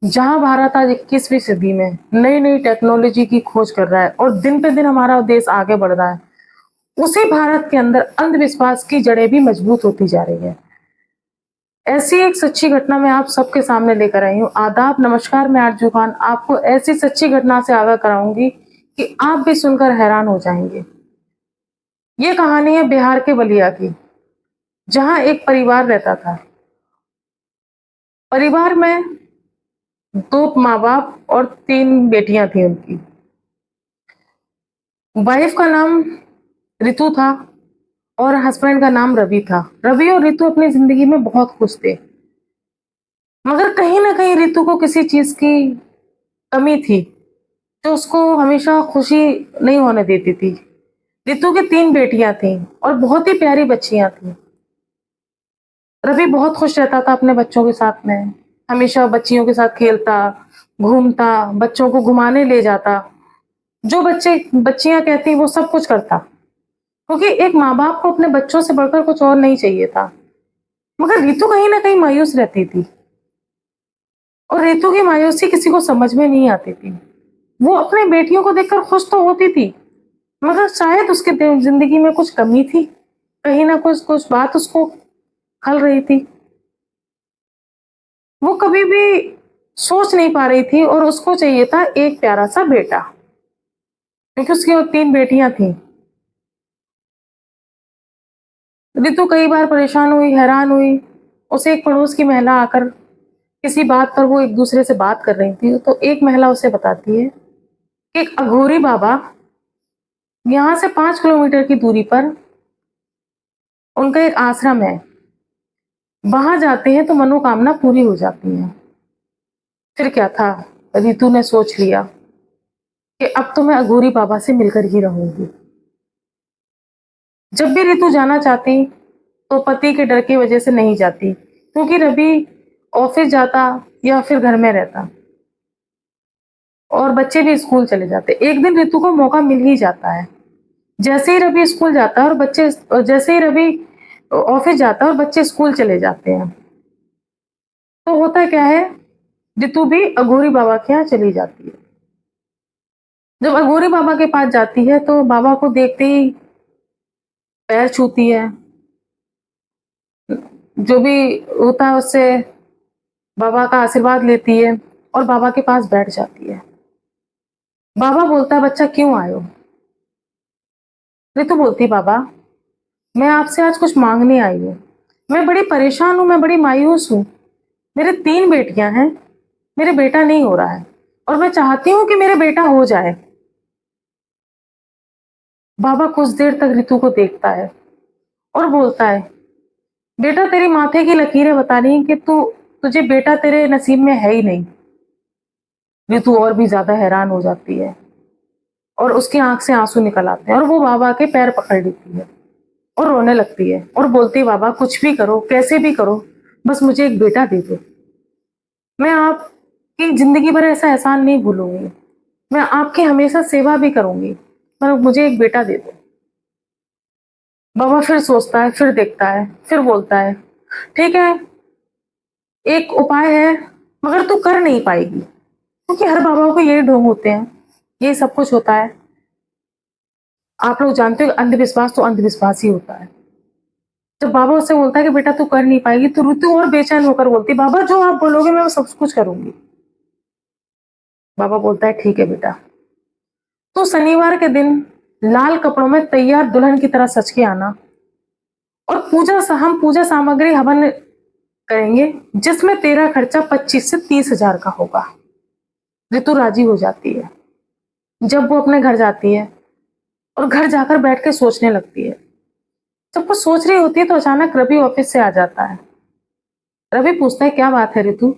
जहाँ भारत आज 21वीं सदी में नई-नई टेक्नोलॉजी की खोज कर रहा है और दिन पे दिन हमारा देश आगे बढ़ रहा है, उसी भारत के अंदर अंधविश्वास की जड़ें भी मजबूत होती जा रही है। ऐसी एक सच्ची घटना मैं आप सबके सामने लेकर आई हूँ। आदाब, नमस्कार, मैं आरजू खान आपको ऐसी सच्ची घटना से आगाह कराऊंगी कि आप भी सुनकर हैरान हो जाएंगे। ये कहानी है बिहार के बलिया की, जहाँ एक परिवार रहता था। परिवार में 2 माँ-बाप और 3 बेटियां थी उनकी। वाइफ का नाम रितु था और हस्बैंड का नाम रवि था। रवि और रितु अपनी जिंदगी में बहुत खुश थे, मगर कहीं ना कहीं रितु को किसी चीज की कमी थी जो उसको हमेशा खुशी नहीं होने देती थी। रितु की 3 बेटियां थीं और बहुत ही प्यारी बच्चियां थीं। रवि बहुत खुश रहता था अपने बच्चों के साथ में, हमेशा बच्चियों के साथ खेलता, घूमता, बच्चों को घुमाने ले जाता। जो बच्चे बच्चियां कहती वो सब कुछ करता, क्योंकि एक माँ बाप को अपने बच्चों से बढ़कर कुछ और नहीं चाहिए था। मगर रितु कहीं ना कहीं मायूस रहती थी और रितु की मायूसी किसी को समझ में नहीं आती थी। वो अपने बेटियों को देखकर खुश तो होती थी, मगर शायद उसके जिंदगी में कुछ कमी थी, कहीं ना कुछ कुछ बात उसको खल रही थी। वो कभी भी सोच नहीं पा रही थी और उसको चाहिए था एक प्यारा सा बेटा, क्योंकि उसकी और 3 बेटियां थी। रितु कई बार परेशान हुई, हैरान हुई। उसे एक पड़ोस की महिला आकर किसी बात पर, वो एक दूसरे से बात कर रही थी, तो एक महिला उसे बताती है कि एक अघोरी बाबा यहाँ से 5 किलोमीटर की दूरी पर उनका एक आश्रम है। वहां जाते हैं तो मनोकामना पूरी हो जाती है। फिर क्या था, रितु ने सोच लिया कि अब तो मैं अघोरी बाबा से मिलकर ही रहूंगी। जब भी रितु जाना चाहती तो पति के डर की वजह से नहीं जाती, क्योंकि रवि ऑफिस जाता या फिर घर में रहता और बच्चे भी स्कूल चले जाते। एक दिन रितु को मौका मिल ही जाता है। जैसे ही रवि स्कूल जाता है और बच्चे जैसे ही रवि ऑफिस जाता है और बच्चे स्कूल चले जाते हैं, तो होता क्या है, रितु भी अघोरी बाबा के यहाँ चली जाती है। जब अघोरी बाबा के पास जाती है तो बाबा को देखते ही पैर छूती है, जो भी होता है उससे बाबा का आशीर्वाद लेती है और बाबा के पास बैठ जाती है। बाबा बोलता है, बच्चा क्यों आए हो? रितु बोलती, बाबा मैं आपसे आज कुछ मांगने आई हूँ। मैं बड़ी परेशान हूँ, मैं बड़ी मायूस हूँ। मेरे 3 बेटियां हैं, मेरे बेटा नहीं हो रहा है और मैं चाहती हूँ कि मेरे बेटा हो जाए। बाबा कुछ देर तक रितु को देखता है और बोलता है, बेटा तेरी माथे की लकीरें बता रही हैं कि तुझे बेटा तेरे नसीब में है ही नहीं। रितु और भी ज्यादा हैरान हो जाती है और उसकी आंख से आंसू निकल आते हैं और वो बाबा के पैर पकड़ लेती है और रोने लगती है और बोलती है, बाबा कुछ भी करो, कैसे भी करो, बस मुझे एक बेटा दे दो। मैं आपकी जिंदगी भर ऐसा एहसान नहीं भूलूंगी। मैं आपकी हमेशा सेवा भी करूंगी, पर मुझे एक बेटा दे दो। बाबा फिर सोचता है, फिर देखता है, फिर बोलता है, ठीक है, एक उपाय है, मगर तू कर नहीं पाएगी, क्योंकि हर बाबा को यही ढोंग होते हैं, ये सब कुछ होता है। आप लोग जानते हो अंधविश्वास तो अंधविश्वास ही होता है। जब बाबा उससे बोलता है कि बेटा तू कर नहीं पाएगी, तो ऋतु और बेचैन होकर बोलती, बाबा जो आप बोलोगे मैं वो सब कुछ करूंगी। बाबा बोलता है, ठीक है बेटा। तो शनिवार के दिन लाल कपड़ों में तैयार दुल्हन की तरह सज के आना और हम पूजा सामग्री हवन करेंगे, जिसमें तेरा खर्चा 25 से 30 हजार का होगा। ऋतु राजी हो जाती है। जब वो अपने घर जाती है और घर जाकर बैठ के सोचने लगती है, जब वो सोच रही होती है तो अचानक रवि ऑफिस से आ जाता है। रवि पूछता है, क्या बात है रितु,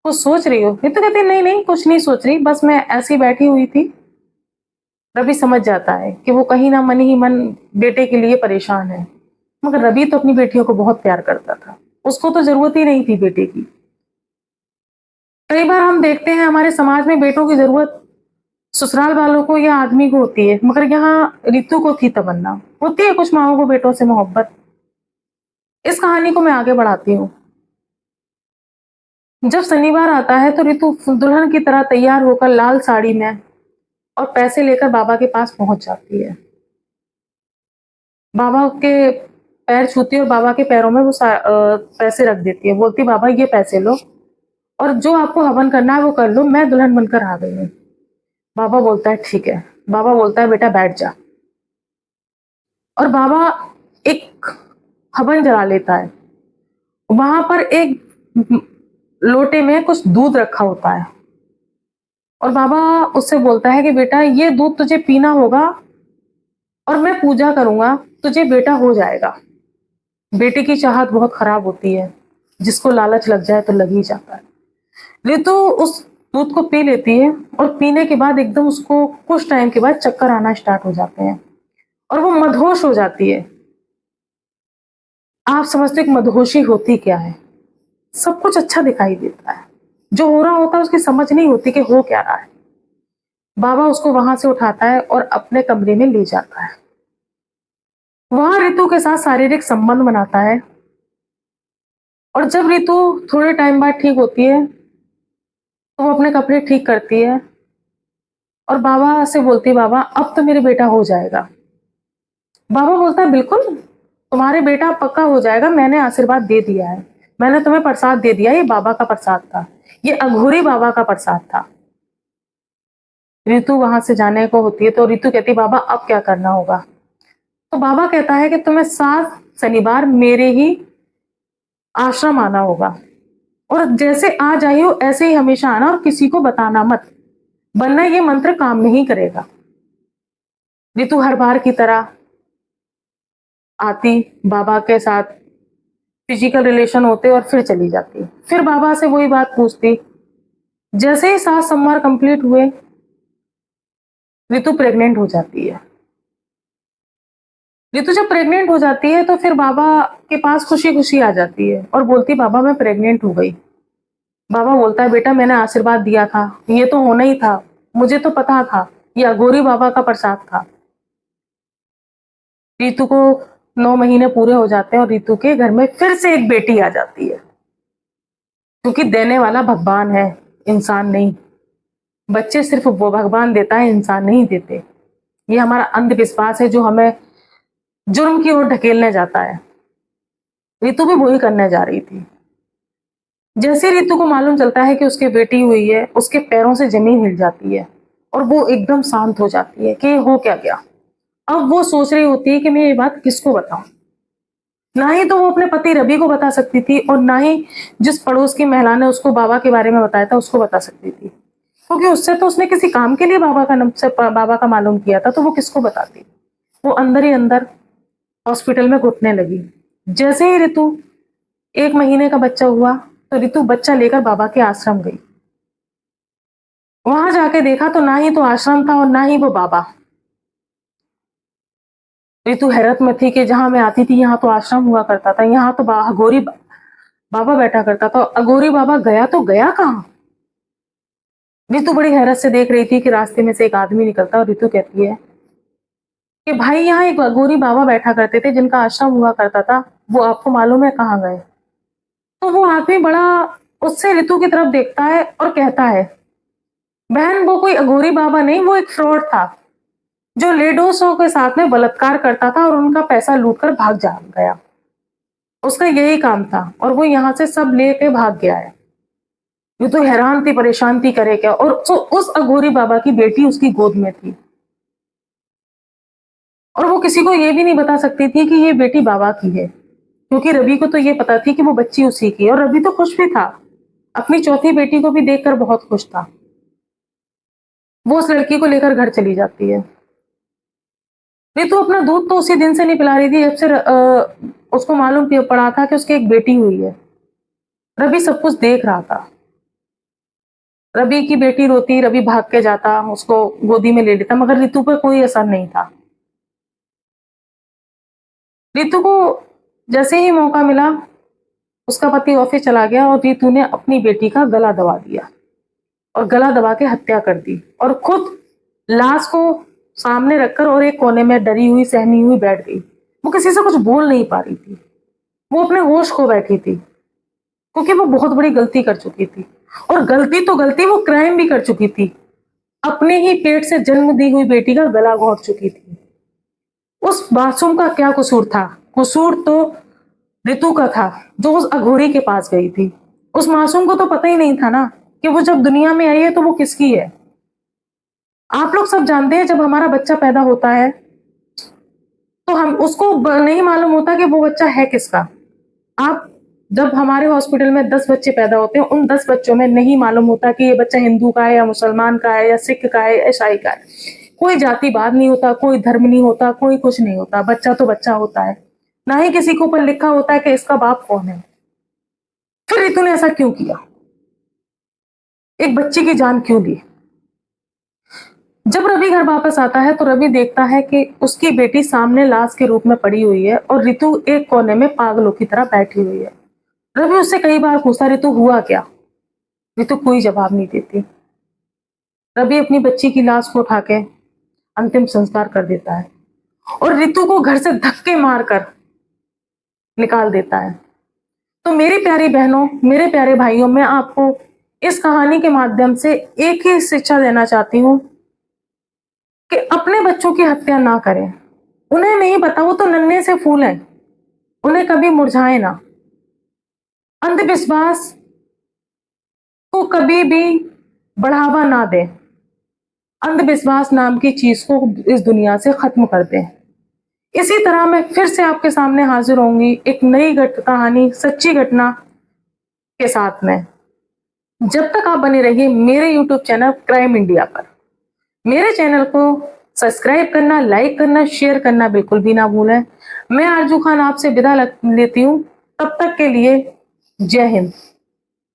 कुछ सोच रही हो? रितु कहती है, नहीं नहीं कुछ नहीं सोच रही, बस मैं ऐसी बैठी हुई थी। रवि समझ जाता है कि वो कहीं ना मन ही मन बेटे के लिए परेशान है, मगर रवि तो अपनी बेटियों को बहुत प्यार करता था, उसको तो जरूरत ही नहीं थी बेटे की। कई बार हम देखते हैं हमारे समाज में बेटों की जरूरत ससुराल वालों को या आदमी को होती है, मगर यहाँ रितु को थी तमन्ना। होती है कुछ माओ को बेटों से मोहब्बत। इस कहानी को मैं आगे बढ़ाती हूँ। जब शनिवार आता है तो रितु दुल्हन की तरह तैयार होकर लाल साड़ी में और पैसे लेकर बाबा के पास पहुंच जाती है। बाबा के पैर छूती है और बाबा के पैरों में वो पैसे रख देती है। बोलती, बाबा ये पैसे लो और जो आपको हवन करना है वो कर लो, मैं दुल्हन बनकर आ गई हूँ। बाबा बोलता है ठीक है। बाबा बोलता है बेटा बैठ जा। और बाबा एक हवन जला लेता है। वहां पर एक लोटे में कुछ दूध रखा होता है और बाबा उससे बोलता है कि बेटा ये दूध तुझे पीना होगा और मैं पूजा करूंगा, तुझे बेटा हो जाएगा। बेटे की चाहत बहुत खराब होती है, जिसको लालच लग जाए तो लग ही जाता है। रितु उस दूध को पी लेती है और पीने के बाद एकदम उसको कुछ टाइम के बाद चक्कर आना स्टार्ट हो जाते हैं और वो मदहोश हो जाती है। आप समझते हो कि मदहोशी होती क्या है? सब कुछ अच्छा दिखाई देता है, जो हो रहा होता है उसकी समझ नहीं होती कि हो क्या रहा है। बाबा उसको वहां से उठाता है और अपने कमरे में ले जाता है। वहां रितु के साथ शारीरिक संबंध बनाता है और जब रितु थोड़े टाइम बाद ठीक होती है तो वो अपने कपड़े ठीक करती है और बाबा से बोलती है, बाबा अब तो मेरे बेटा हो जाएगा। बाबा बोलता है बिल्कुल, तुम्हारे बेटा पक्का हो जाएगा, मैंने आशीर्वाद दे दिया है, मैंने तुम्हें प्रसाद दे दिया। ये बाबा का प्रसाद था, ये अघोरी बाबा का प्रसाद था। रितु वहां से जाने को होती है तो रितु कहती, बाबा अब क्या करना होगा? तो बाबा कहता है कि तुम्हें 7 शनिवार मेरे ही आश्रम आना होगा और जैसे आ जाए हो ऐसे ही हमेशा आना और किसी को बताना मत, वरना ये मंत्र काम नहीं करेगा। रितु हर बार की तरह आती, बाबा के साथ फिजिकल रिलेशन होते और फिर चली जाती। फिर बाबा से वही बात पूछती। जैसे ही 7 सोमवार कंप्लीट हुए रितु प्रेग्नेंट हो जाती है। रितु जब प्रेग्नेंट हो जाती है तो फिर बाबा के पास खुशी खुशी आ जाती है और बोलती, बाबा मैं प्रेग्नेंट हो गई। बाबा बोलता है, बेटा मैंने आशीर्वाद दिया था, ये तो होना ही था, मुझे तो पता था, ये अघोरी बाबा का प्रसाद था। रितु को 9 महीने पूरे हो जाते हैं और रितु के घर में फिर से एक बेटी आ जाती है, क्योंकि देने वाला भगवान है, इंसान नहीं। बच्चे सिर्फ वो भगवान देता है, इंसान नहीं देते। ये हमारा अंधविश्वास है जो हमें जुर्म की ओर ढकेलने जाता है। रितु भी वही करने जा रही थी। जैसे रितु को मालूम चलता है कि उसकी बेटी हुई है, उसके पैरों से जमीन हिल जाती है और वो एकदम शांत हो जाती है कि हो क्या गया। अब वो सोच रही होती है कि मैं ये बात किसको बताऊं। ना ही तो वो अपने पति रवि को बता सकती थी और ना ही जिस पड़ोस की महिला ने उसको बाबा के बारे में बताया था उसको बता सकती थी, क्योंकि उससे तो उसने किसी काम के लिए बाबा का मालूम किया था, तो वो किसको बताती। वो अंदर ही अंदर हॉस्पिटल में घुटने लगी। जैसे ही रितु 1 महीने का बच्चा हुआ तो रितु बच्चा लेकर बाबा के आश्रम गई। वहां जाके देखा तो ना ही तो आश्रम था और ना ही वो बाबा। रितु हैरत में थी कि जहां मैं आती थी यहाँ तो आश्रम हुआ करता था, यहाँ तो अघोरी बाबा बैठा करता था, अघोरी बाबा गया तो गया कहाँ? रितु बड़ी हैरत से देख रही थी कि रास्ते में से एक आदमी निकलता और रितु कहती है कि भाई यहाँ एक अघोरी बाबा बैठा करते थे जिनका आश्रम हुआ करता था, वो आपको मालूम है कहाँ गए? तो वो आदमी बड़ा उससे रितु की तरफ देखता है और कहता है, बहन वो कोई अघोरी बाबा नहीं, वो एक फ्रॉड था जो लेडोसों के साथ में बलात्कार करता था और उनका पैसा लूटकर भाग जा गया। उसका यही काम था और वो यहाँ से सब लेके भाग गया है। ये तो हैरान थी, परेशान थी, करे क्या। और तो उस अघोरी बाबा की बेटी उसकी गोद में थी और वो किसी को ये भी नहीं बता सकती थी कि ये बेटी बाबा की है, क्योंकि रवि को तो ये पता थी कि वो बच्ची उसी की है। और रवि तो खुश भी था, अपनी चौथी बेटी को भी देखकर बहुत खुश था। वो उस लड़की को लेकर घर चली जाती है। रितु अपना दूध तो उसी दिन से नहीं पिला रही थी जब से उसको मालूम पड़ा था कि उसकी एक बेटी हुई है। रवि सब कुछ देख रहा था। रवि की बेटी रोती, रवि भाग के जाता, उसको गोदी में ले लेता, मगर रितु पर कोई असर नहीं था। रितु को जैसे ही मौका मिला उसका पति ऑफिस चला गया और रितु ने अपनी बेटी का गला दबा दिया और गला दबा के हत्या कर दी और खुद लाश को सामने रखकर और एक कोने में डरी हुई सहमी हुई बैठ गई। वो किसी से कुछ बोल नहीं पा रही थी, वो अपने होश खो बैठी थी। क्योंकि वो बहुत बड़ी गलती कर चुकी थी, और गलती तो गलती, वो क्राइम भी कर चुकी थी। अपने ही पेट से जन्म दी हुई बेटी का गला घोंट चुकी थी। उस मासूम का क्या कसूर था? कसूर तो ऋतु का था, जो उस अघोरी के पास गई थी। उस मासूम को तो पता ही नहीं था ना कि वो जब दुनिया में आई है तो वो किसकी है। आप लोग सब जानते हैं, जब हमारा बच्चा पैदा होता है तो हम उसको नहीं मालूम होता कि वो बच्चा है किसका। आप जब हमारे हॉस्पिटल में 10 बच्चे पैदा होते हैं, उन 10 बच्चों में नहीं मालूम होता कि ये बच्चा हिंदू का है या मुसलमान का है या सिख का है या ईसाई का है। कोई जातिवाद नहीं होता, कोई धर्म नहीं होता, कोई कुछ नहीं होता। बच्चा तो बच्चा होता है, ना ही किसी के ऊपर लिखा होता है कि इसका बाप कौन है। फिर रितु ने ऐसा क्यों किया? एक बच्चे की जान क्यों ली? जब रवि घर वापस आता है तो रवि देखता है कि उसकी बेटी सामने लाश के रूप में पड़ी हुई है और रितु एक कोने में पागलों की तरह बैठी हुई है। रवि उससे कई बार पूछता, रितु हुआ क्या? रितु कोई जवाब नहीं देती। रवि अपनी बच्ची की लाश को उठा के अंतिम संस्कार कर देता है और रितु को घर से धक्के मारकर निकाल देता है। तो मेरी प्यारी बहनों, मेरे प्यारे भाइयों, मैं आपको इस कहानी के माध्यम से एक ही शिक्षा देना चाहती हूँ कि अपने बच्चों की हत्या ना करें। उन्हें नहीं पता, वो तो नन्हे से फूल हैं, उन्हें कभी मुरझाए ना। अंधविश्वास को कभी भी बढ़ावा ना दें। अंधविश्वास नाम की चीज को इस दुनिया से खत्म कर दें। इसी तरह मैं फिर से आपके सामने हाजिर होंगी एक नई कहानी, सच्ची घटना के साथ में। जब तक आप बने रहिए मेरे यूट्यूब चैनल क्राइम इंडिया पर। मेरे चैनल को सब्सक्राइब करना, लाइक करना, शेयर करना बिल्कुल भी ना भूलें। मैं आरजू खान आपसे विदा लेती हूँ। तब तक के लिए जय हिंद।